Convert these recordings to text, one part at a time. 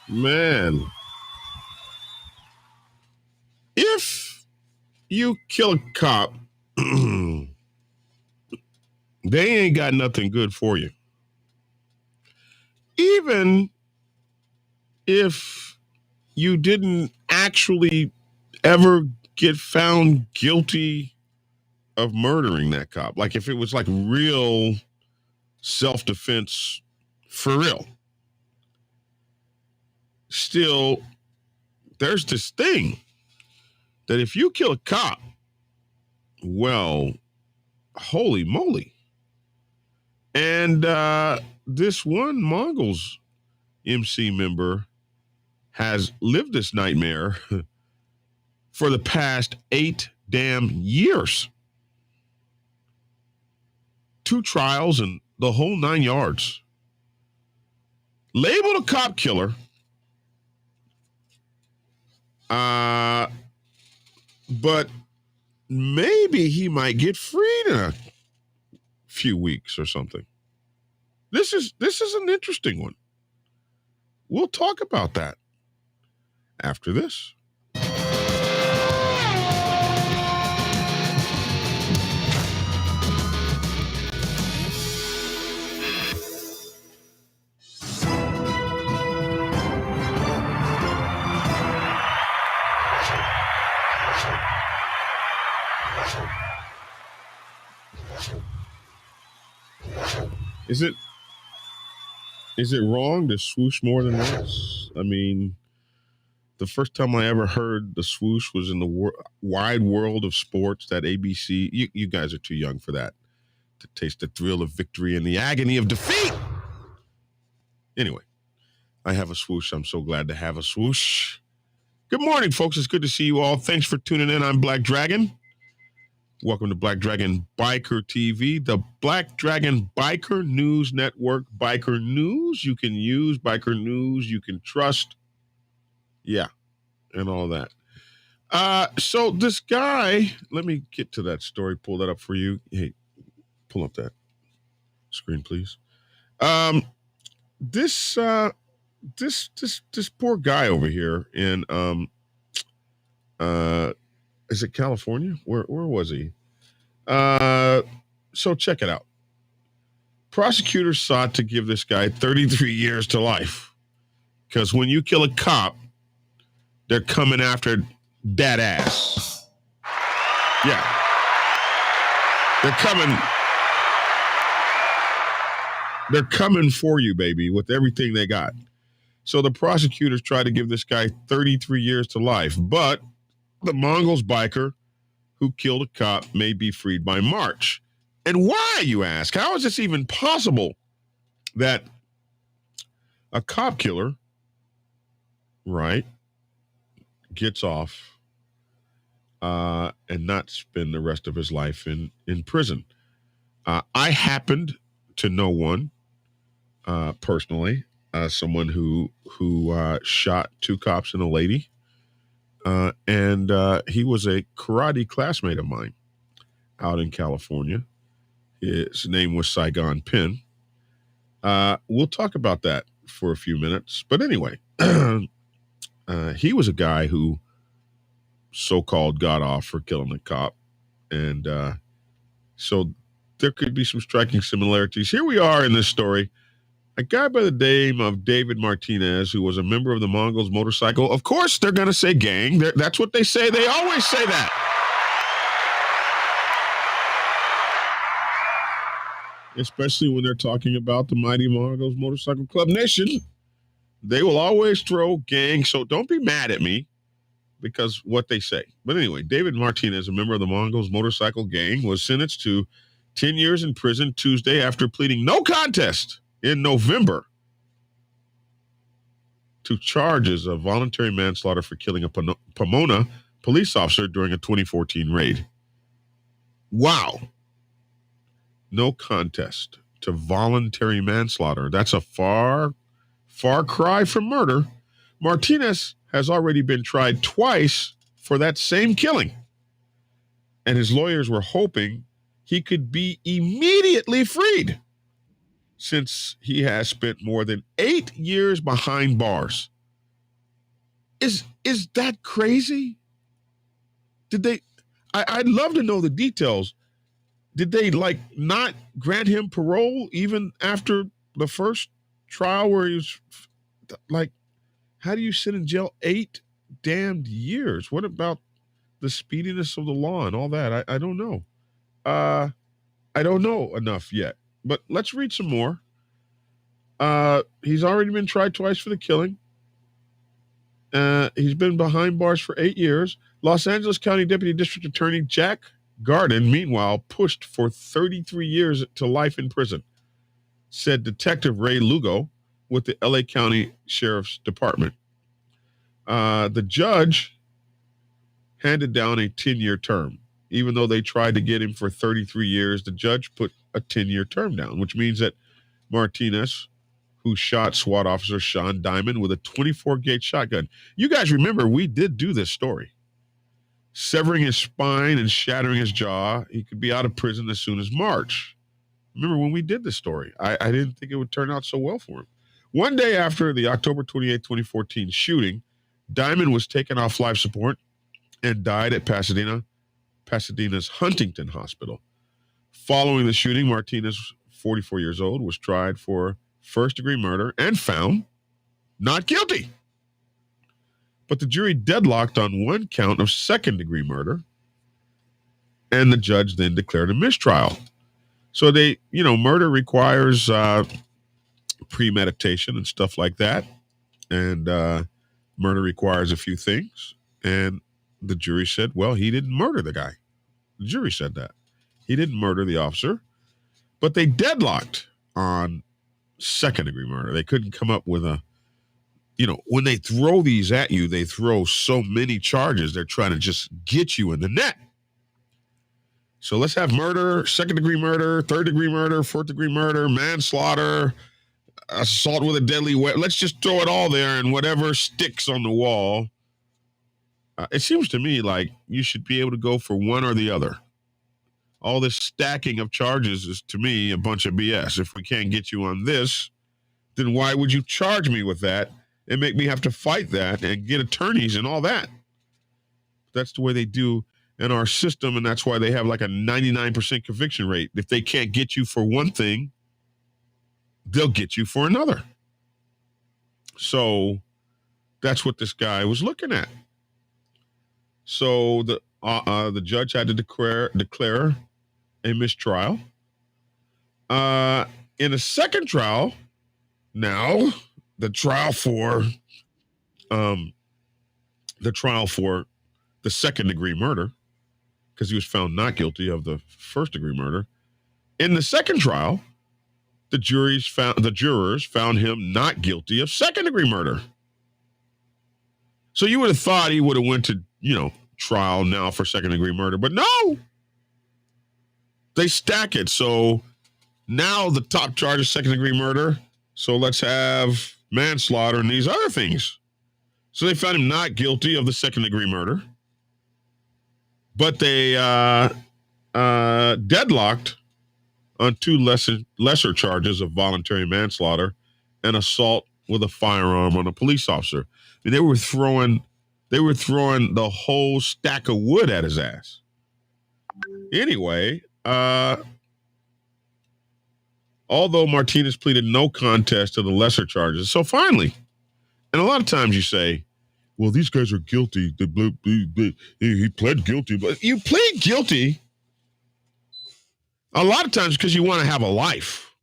Man, if you kill a cop, they ain't got nothing good for you. Even if you didn't actually ever get found guilty of murdering that cop, like if it was like real self-defense for real, still, there's this thing that if you kill a cop, well, holy moly. And this one Mongols MC member has lived this nightmare for the past 8 damn years. 2 trials and the whole 9 yards. Labeled a cop killer. But maybe he might get freed in a few weeks or something. This is an interesting one. We'll talk about that after this. Is it wrong to swoosh more than once? I mean, the first time I ever heard the swoosh was in the wide world of sports, that ABC. You guys are too young for that, to taste the thrill of victory and the agony of defeat. Anyway, I have a swoosh. I'm so glad to have a swoosh. Good morning, folks. It's good to see you all. Thanks for tuning in. I'm Black Dragon. Welcome to Black Dragon Biker TV, the Black Dragon Biker News Network. Biker news you can use, biker news you can trust. Yeah, and all that. So this guy, let me get to that story, pull that up for you. Hey, pull up that screen, please. This poor guy over here in is it California? Where was he? So check it out. Prosecutors sought to give this guy 33 years to life. Because when you kill a cop, they're coming after that ass. Yeah. They're coming for you, baby, with everything they got. So the prosecutors tried to give this guy 33 years to life, but the Mongols biker who killed a cop may be freed by March. And why, you ask? How is this even possible that a cop killer, right, gets off and not spend the rest of his life in prison? I happened to know one personally, someone who shot 2 cops and a lady. And he was a karate classmate of mine out in California. His name was Siagon Penn. We'll talk about that for a few minutes. But anyway, he was a guy who so-called got off for killing a cop. And so there could be some striking similarities. Here we are in this story. A guy by the name of David Martinez, who was a member of the Mongols motorcycle. Of course, they're going to say gang. That's what they say. They always say that. Especially when they're talking about the mighty Mongols Motorcycle Club Nation. They will always throw gang. So don't be mad at me because what they say. But anyway, David Martinez, a member of the Mongols Motorcycle Gang, was sentenced to 10 years in prison Tuesday after pleading no contest in November to charges of voluntary manslaughter for killing a Pomona police officer during a 2014 raid. Wow. No contest to voluntary manslaughter. That's a far cry from murder. Martinez has already been tried twice for that same killing. And his lawyers were hoping he could be immediately freed, since he has spent more than 8 years behind bars. Is that crazy? Did they? I'd love to know the details. Did they like not grant him parole even after the first trial where he was like? How do you sit in jail 8 damned years? What about the speediness of the law and all that? I don't know. Uh, I don't know enough yet. But let's read some more. He's already been tried twice for the killing. He's been behind bars for 8 years. Los Angeles County Deputy District Attorney Jack Garden, meanwhile, pushed for 33 years to life in prison, said Detective Ray Lugo with the LA County Sheriff's Department. The judge handed down a 10-year term. Even though they tried to get him for 33 years, the judge put a 10-year term down, which means that Martinez, who shot SWAT officer Sean Diamond with a 24-gauge shotgun. You guys remember we did do this story. Severing his spine and shattering his jaw, he could be out of prison as soon as March. Remember when we did this story? I didn't think it would turn out so well for him. One day after the October 28, 2014 shooting, Diamond was taken off life support and died at Pasadena's Huntington Hospital. Following the shooting, Martinez, 44 years old, was tried for first-degree murder and found not guilty. But the jury deadlocked on one count of second-degree murder, and the judge then declared a mistrial. So murder requires premeditation and stuff like that, and murder requires a few things, and the jury said, well, he didn't murder the guy. The jury said that. He didn't murder the officer, but they deadlocked on second-degree murder. They couldn't come up with when they throw these at you, they throw so many charges. They're trying to just get you in the net. So let's have murder, second-degree murder, third-degree murder, fourth-degree murder, manslaughter, assault with a deadly weapon. Let's just throw it all there and whatever sticks on the wall. It seems to me like you should be able to go for one or the other. All this stacking of charges is, to me, a bunch of BS. If we can't get you on this, then why would you charge me with that and make me have to fight that and get attorneys and all that? That's the way they do in our system, and that's why they have like a 99% conviction rate. If they can't get you for one thing, they'll get you for another. So that's what this guy was looking at. So the judge had to declare a mistrial. In a second trial, now the trial for the second-degree murder, because he was found not guilty of the first-degree murder. In the second trial, the jurors found him not guilty of second-degree murder. So you would have thought he would have went to trial now for second-degree murder, but no, they stack it. So now the top charge is second-degree murder. So let's have manslaughter and these other things. So they found him not guilty of the second-degree murder, but they deadlocked on two lesser charges of voluntary manslaughter and assault with a firearm on a police officer. I mean, they were throwing the whole stack of wood at his ass. Anyway, although Martinez pleaded no contest to the lesser charges, so finally, and a lot of times you say, well, these guys are guilty. He pled guilty. But you plead guilty a lot of times because you want to have a life,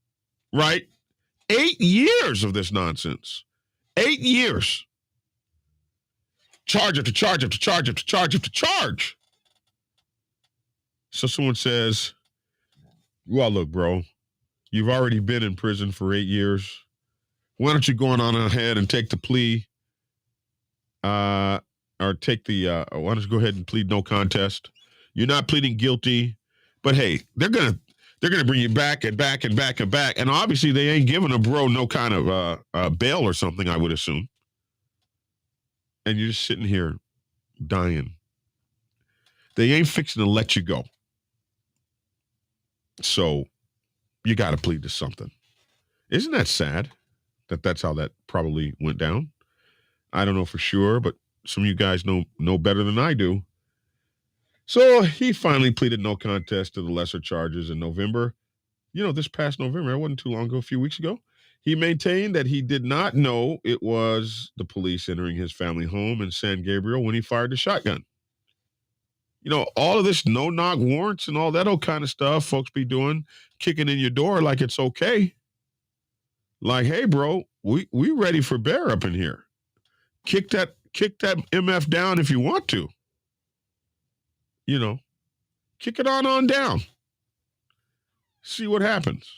right? 8 years of this nonsense. 8 years. Charge after charge after charge after charge after charge. So someone says, well, look, bro, you've already been in prison for 8 years. Why don't you go on ahead and take the plea? Or take the, why don't you go ahead and plead no contest? You're not pleading guilty, but hey, they're gonna bring you back and back and back and back, and obviously they ain't giving a bro no kind of bail or something, I would assume. And you're just sitting here dying. They ain't fixing to let you go. So you got to plead to something. Isn't that sad that that's how that probably went down? I don't know for sure, but some of you guys know better than I do. So he finally pleaded no contest to the lesser charges in November. This past November, it wasn't too long ago, a few weeks ago. He maintained that he did not know it was the police entering his family home in San Gabriel when he fired the shotgun. All of this no-knock warrants and all that old kind of stuff folks be doing, kicking in your door like it's okay. Like, hey, bro, we ready for bear up in here. Kick that MF down if you want to. Kick it on down. See what happens.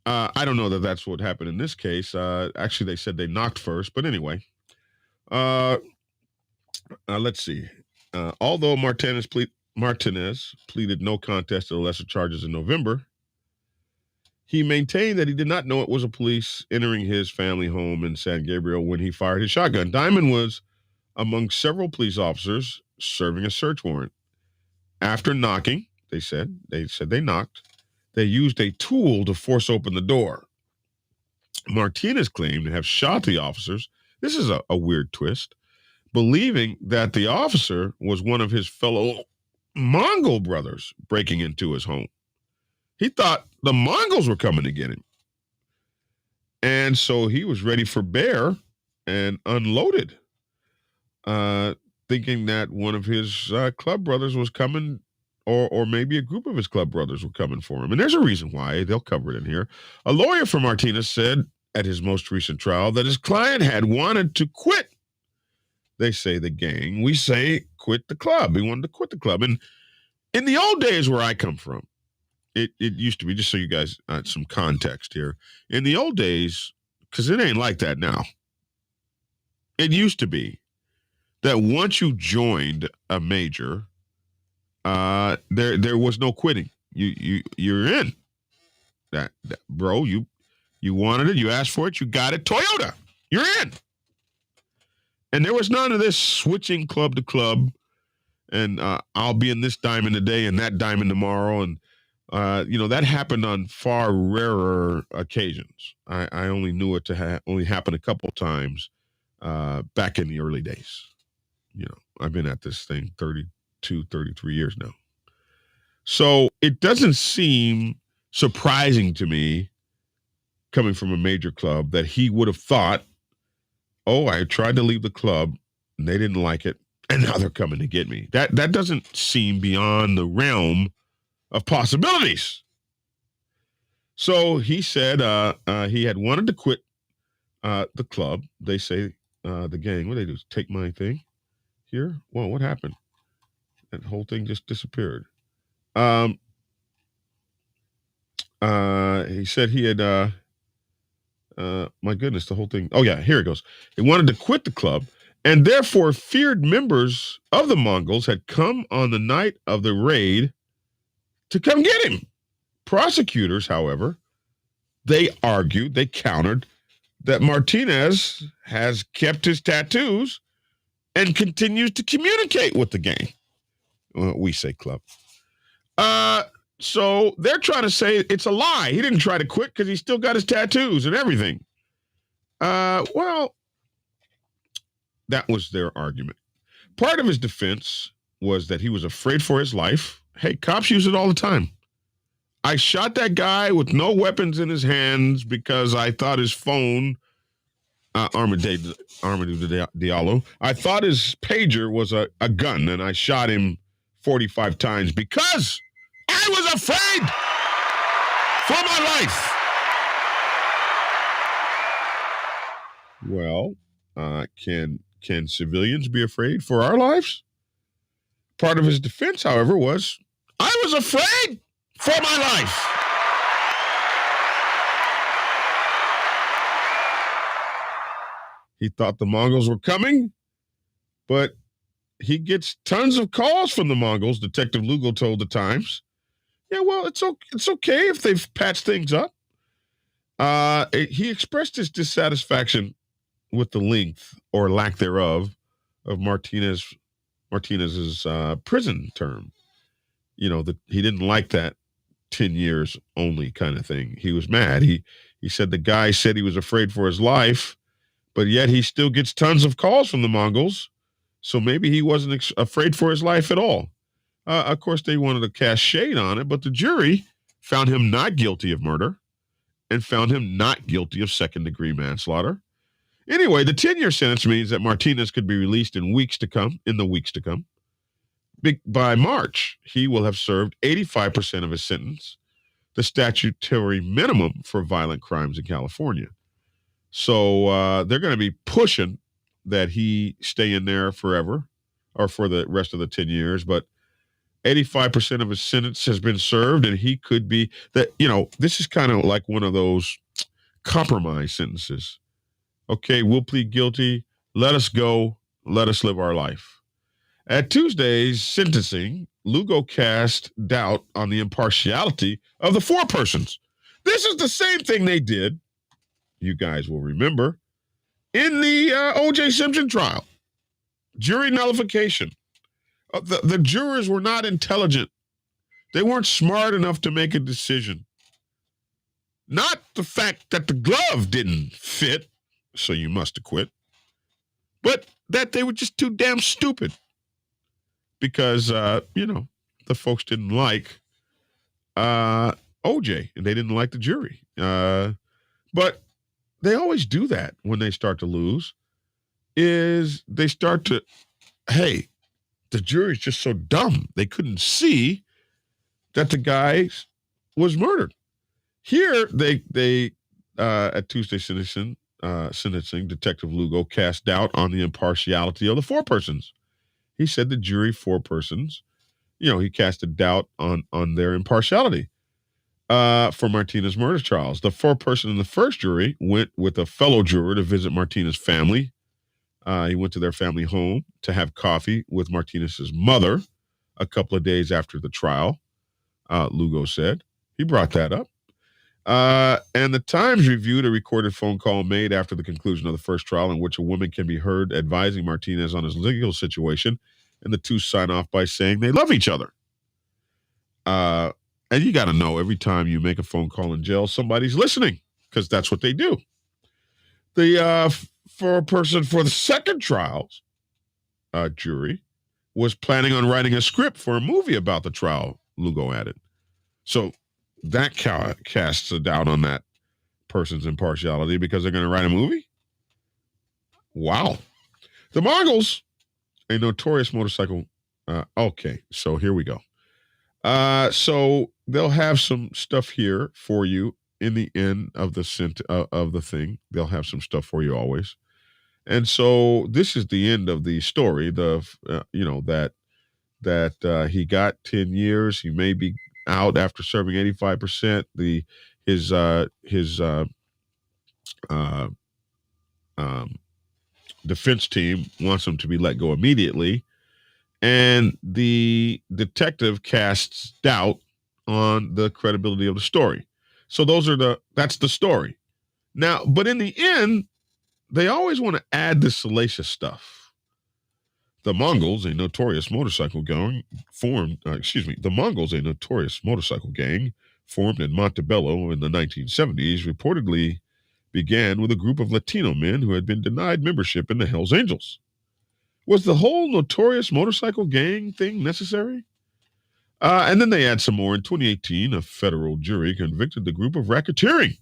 I don't know that that's what happened in this case. Actually, they said they knocked first, but anyway. Let's see. Although Martinez pleaded no contest to the lesser charges in November, he maintained that he did not know it was a police entering his family home in San Gabriel when he fired his shotgun. Diamond was among several police officers serving a search warrant. After knocking, they said they knocked, they used a tool to force open the door. Martinez claimed to have shot the officers. This is a weird twist, believing that the officer was one of his fellow Mongol brothers breaking into his home. He thought the Mongols were coming to get him. And so he was ready for bear and unloaded, thinking that one of his club brothers was coming, or maybe a group of his club brothers were coming for him. And there's a reason why. They'll cover it in here. A lawyer for Martinez said at his most recent trial that his client had wanted to quit. They say the gang. We say quit the club. He wanted to quit the club. And in the old days where I come from, it used to be, just so you guys, some context here. In the old days, because it ain't like that now, it used to be that once you joined a major, there was no quitting. You're in. That bro, you wanted it, you asked for it, you got it. Toyota, you're in. And there was none of this switching club to club, and I'll be in this diamond today and that diamond tomorrow, and that happened on far rarer occasions. I only knew it to only happen a couple times back in the early days. I've been at this thing 32, 33 years now. So it doesn't seem surprising to me, coming from a major club, that he would have thought, oh, I tried to leave the club and they didn't like it, and now they're coming to get me. That doesn't seem beyond the realm of possibilities. So he said he had wanted to quit the club. They say the gang, what they do is take my thing here. Whoa, what happened? That whole thing just disappeared. He said he had, my goodness, the whole thing. Oh yeah, here it goes. He wanted to quit the club and therefore feared members of the Mongols had come on the night of the raid to come get him. Prosecutors, however, they countered that Martinez has kept his tattoos and continues to communicate with the gang. Well, we say club. So they're trying to say it's a lie. He didn't try to quit because he still got his tattoos and everything. Well, that was their argument. Part of his defense was that he was afraid for his life. Hey, cops use it all the time. I shot that guy with no weapons in his hands because I thought his phone, Armadillo Diallo, I thought his pager was a gun, and I shot him 45 times because I was afraid for my life. Well, can civilians be afraid for our lives? Part of his defense, however, was, I was afraid for my life. He thought the Mongols were coming, but he gets tons of calls from the Mongols, Detective Lugo told the Times. Yeah, well, it's okay if they've patched things up. He expressed his dissatisfaction with the length or lack thereof of Martinez's prison term. That he didn't like that 10 years only kind of thing. He was mad. He said the guy said he was afraid for his life, but yet he still gets tons of calls from the Mongols. So maybe he wasn't afraid for his life at all. Of course, they wanted to cast shade on it, but the jury found him not guilty of murder and found him not guilty of second-degree manslaughter. Anyway, the 10-year sentence means that Martinez could be released in the weeks to come. By March, he will have served 85% of his sentence, the statutory minimum for violent crimes in California. So they're going to be pushing that he stay in there forever or for the rest of the 10 years. But 85% of his sentence has been served, and he could be that, this is kind of like one of those compromise sentences. Okay, we'll plead guilty. Let us go. Let us live our life. At Tuesday's sentencing, Lugo cast doubt on the impartiality of the forepersons. This is the same thing they did, you guys will remember, in the O.J. Simpson trial. Jury nullification. The jurors were not intelligent. They weren't smart enough to make a decision. Not the fact that the glove didn't fit, so you must acquit, but that they were just too damn stupid. Because, the folks didn't like OJ, and they didn't like the jury. But they always do that when they start to lose, is they start to, hey, the jury's just so dumb. They couldn't see that the guy was murdered. Here, they at Tuesday sentencing, Detective Lugo cast doubt on the impartiality of the forepersons. He said the jury forepersons, he cast a doubt on their impartiality for Martinez murder trials. The foreperson in the first jury went with a fellow juror to visit Martinez's family. He went to their family home to have coffee with Martinez's mother a couple of days after the trial, Lugo said. He brought that up. And the Times reviewed a recorded phone call made after the conclusion of the first trial in which a woman can be heard advising Martinez on his legal situation, and the two sign off by saying they love each other. And you got to know, every time you make a phone call in jail, somebody's listening, because that's what they do. The foreperson for the second trial's jury was planning on writing a script for a movie about the trial, Lugo added. So that casts a doubt on that person's impartiality because they're going to write a movie? Wow. The Mongols, a notorious motorcycle. Okay, so here we go. So they'll have some stuff here for you in the end of the thing. They'll have some stuff for you always. And so this is the end of the story. That he got 10 years. He may be out after serving 85%. His defense team wants him to be let go immediately, and the detective casts doubt on the credibility of the story. So that's the story. Now, but in the end, they always want to add the salacious stuff. The Mongols, a notorious motorcycle gang, formed in Montebello in the 1970s, reportedly began with a group of Latino men who had been denied membership in the Hells Angels. Was the whole notorious motorcycle gang thing necessary? And then they add some more. In 2018, a federal jury convicted the group of racketeering.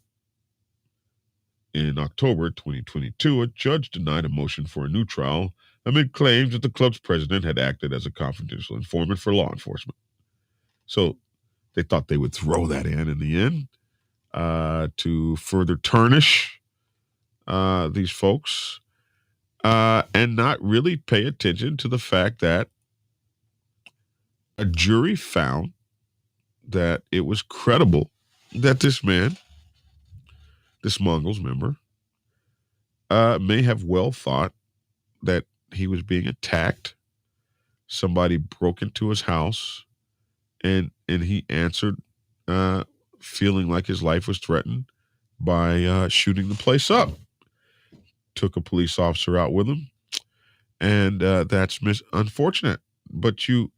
In October 2022, a judge denied a motion for a new trial amid claims that the club's president had acted as a confidential informant for law enforcement. So they thought they would throw that in the end to further tarnish these folks and not really pay attention to the fact that a jury found that it was credible that this man, this Mongols member, may have well thought that he was being attacked. Somebody broke into his house, and he answered, feeling like his life was threatened by shooting the place up. Took a police officer out with him, and that's unfortunate. But you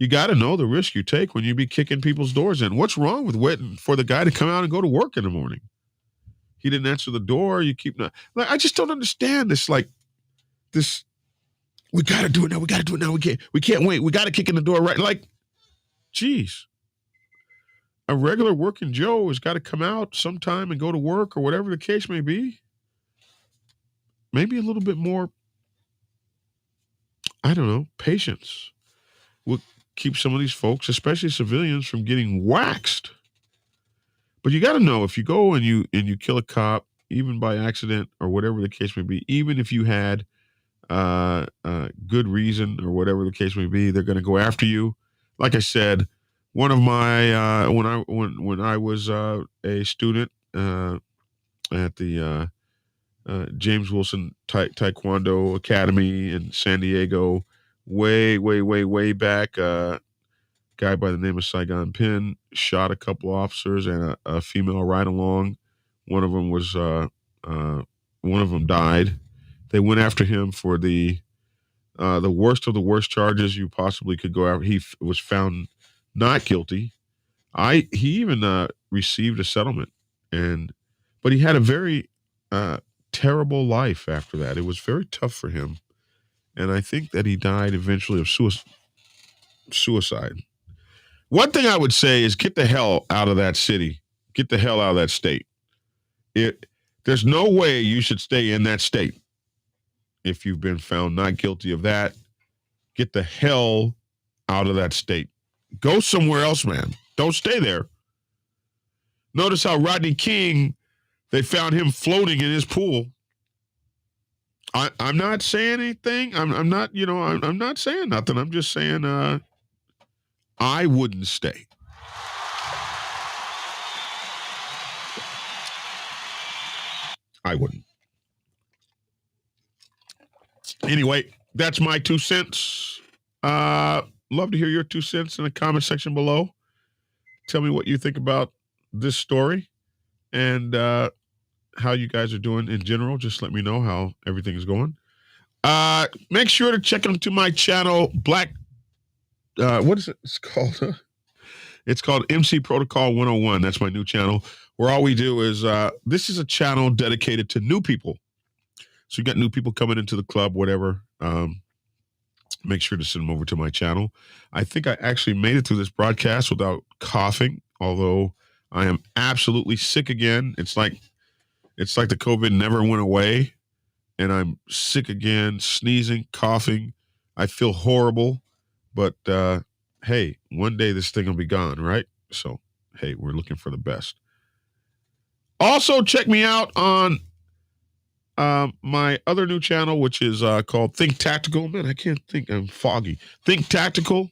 got to know the risk you take when you be kicking people's doors in. What's wrong with waiting for the guy to come out and go to work in the morning? He didn't answer the door. You keep not. Like, I just don't understand this. Like this, we got to do it now. We got to do it now. We can't wait. We got to kick in the door right. Like, geez, a regular working Joe has got to come out sometime and go to work or whatever the case may be. Maybe a little bit more, I don't know, patience will keep some of these folks, especially civilians, from getting waxed. But you got to know, if you go and you kill a cop, even by accident or whatever the case may be, even if you had good reason or whatever the case may be, they're going to go after you. Like I said, one of my when I was a student at the James Wilson Taekwondo Academy in San Diego, way back, guy by the name of Siagon Penn shot a couple officers and a female ride along. One of them died. They went after him for the worst of the worst charges you possibly could go after. He was found not guilty. He even received a settlement, but he had a very terrible life after that. It was very tough for him, and I think that he died eventually of suicide. One thing I would say is get the hell out of that city. Get the hell out of that state. There's no way you should stay in that state. If you've been found not guilty of that, get the hell out of that state. Go somewhere else, man. Don't stay there. Notice how Rodney King, they found him floating in his pool. I'm not saying anything. I'm not saying nothing. I'm just saying I wouldn't stay. I wouldn't. Anyway, that's my 2 cents. Love to hear your 2 cents in the comment section below. Tell me what you think about this story and how you guys are doing in general. Just let me know how everything is going. Make sure to check into my channel, what is it? It's called? It's called MC Protocol 101. That's my new channel, where all we do is, this is a channel dedicated to new people. So you got new people coming into the club, whatever. Make sure to send them over to my channel. I think I actually made it through this broadcast without coughing, although I am absolutely sick again. It's like the COVID never went away, and I'm sick again, sneezing, coughing. I feel horrible, but hey, one day this thing will be gone, right? So, hey, we're looking for the best. Also, check me out on my other new channel, which is called Think Tactical. Man, I can't think. I'm foggy. Think Tactical.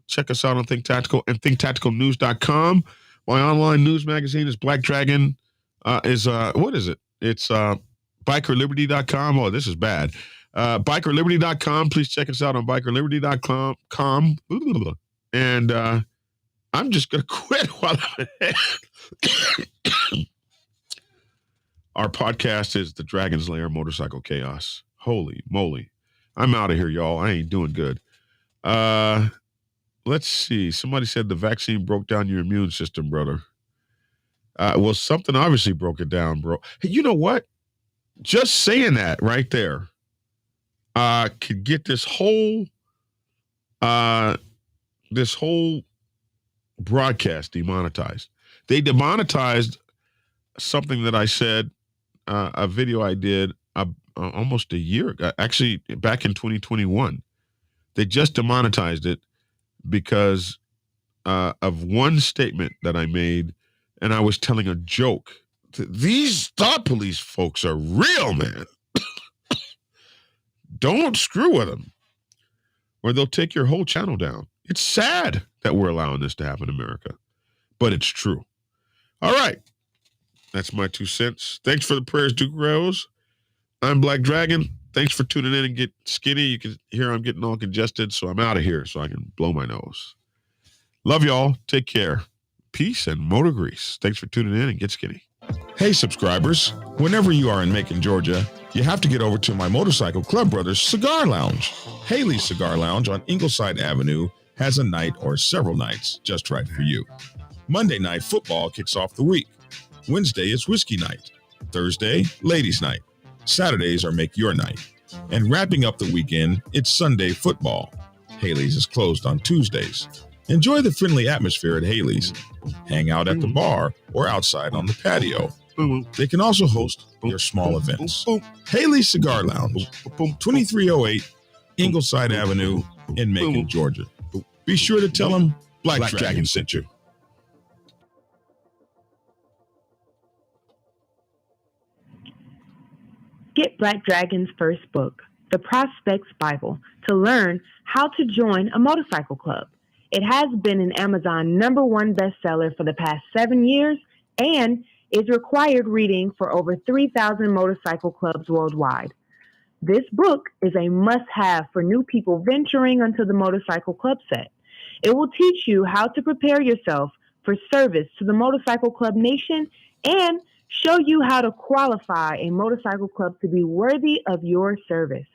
Check us out on Think Tactical and ThinkTacticalNews.com. My online news magazine is Black Dragon. What is it? It's BikerLiberty.com. Oh, this is bad. BikerLiberty.com. Please check us out on BikerLiberty.com. And I'm just going to quit while I'm ahead. Our podcast is The Dragon's Lair Motorcycle Chaos. Holy moly. I'm out of here, y'all. I ain't doing good. Let's see. Somebody said the vaccine broke down your immune system, brother. Well, something obviously broke it down, bro. Hey, you know what? Just saying that right there could get this whole broadcast demonetized. They demonetized something that I said, a video I did almost a year ago, actually back in 2021. They just demonetized it because of one statement that I made, and I was telling a joke. These thought police folks are real, man. Don't screw with them, or they'll take your whole channel down. It's sad that we're allowing this to happen in America, but it's true. All right. That's my 2 cents. Thanks for the prayers, Duke Rose. I'm Black Dragon. Thanks for tuning in and get skinny. You can hear I'm getting all congested, so I'm out of here so I can blow my nose. Love y'all. Take care. Peace and motor grease. Thanks for tuning in and get skinny. Hey, subscribers. Whenever you are in Macon, Georgia, you have to get over to my Motorcycle Club Brothers Cigar Lounge. Haley's Cigar Lounge on Ingleside Avenue has a night or several nights just right for you. Monday night football kicks off the week. Wednesday is whiskey night. Thursday, ladies' night. Saturdays are make your night. And wrapping up the weekend, it's Sunday football. Haley's is closed on Tuesdays. Enjoy the friendly atmosphere at Haley's. Hang out at the bar or outside on the patio. They can also host your small events. Haley's Cigar Lounge, 2308 Ingleside Avenue in Macon, Georgia. Be sure to tell them Black Dragon sent you. Get Black Dragon's first book, The Prospect's Bible, to learn how to join a motorcycle club. It has been an Amazon #1 bestseller for the past 7 years and is required reading for over 3,000 motorcycle clubs worldwide. This book is a must-have for new people venturing onto the motorcycle club set. It will teach you how to prepare yourself for service to the motorcycle club nation and show you how to qualify a motorcycle club to be worthy of your service.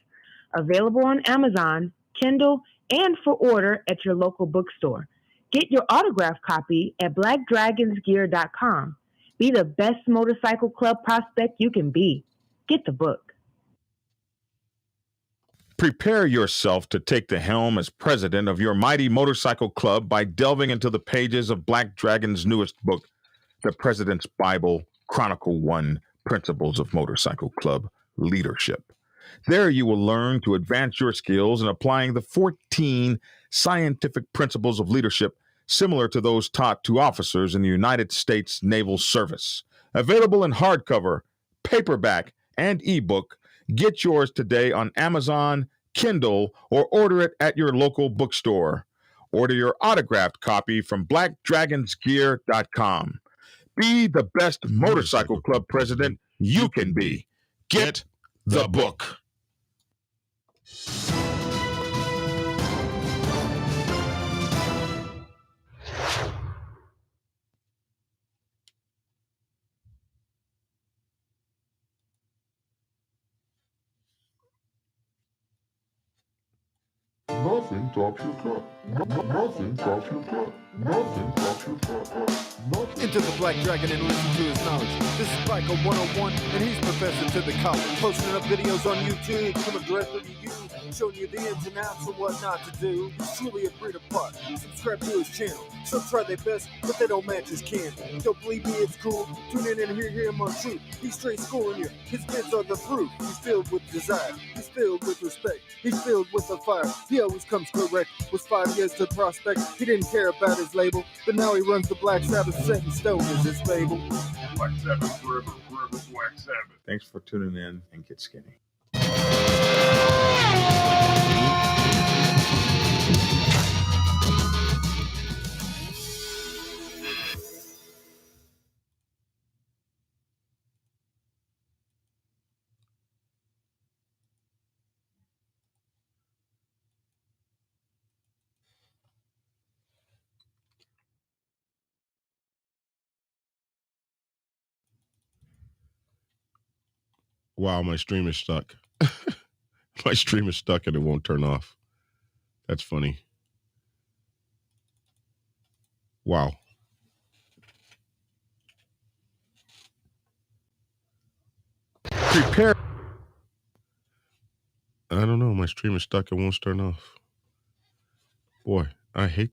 Available on Amazon, Kindle, and for order at your local bookstore. Get your autographed copy at blackdragonsgear.com. Be the best motorcycle club prospect you can be. Get the book. Prepare yourself to take the helm as president of your mighty motorcycle club by delving into the pages of Black Dragon's newest book, The President's Bible, Chronicle 1, Principles of Motorcycle Club Leadership. There you will learn to advance your skills in applying the 14 scientific principles of leadership similar to those taught to officers in the United States Naval Service. Available in hardcover, paperback, and ebook. Get yours today on Amazon, Kindle, or order it at your local bookstore. Order your autographed copy from blackdragonsgear.com. Be the best motorcycle club president you can be. Get the book. Nothing tops your club. Nothing tops your club. Nothing tops your club. Into the Black Dragon and listen to his knowledge. This is Michael 101, and he's professor to the college. Posting up videos on YouTube, coming directly to you, showing you the ins and outs of what not to do. He's truly a breed apart. Subscribe to his channel. Some try their best, but they don't match his can. Don't believe me, it's cool. Tune in and hear him on truth. He's straight schooling you. His vids are the proof. He's filled with desire. He's filled with respect. He's filled with the fire. He always comes correct. Was 5 years to prospect. He didn't care about his label, but now he runs the Black Sabbath. Set in stone is his fable. Black Sabbath forever, forever Black Sabbath. Thanks for tuning in and get skinny. Wow, my stream is stuck. My stream is stuck and it won't turn off. That's funny. Wow. Prepare. I don't know. My stream is stuck. It won't turn off. Boy, I hate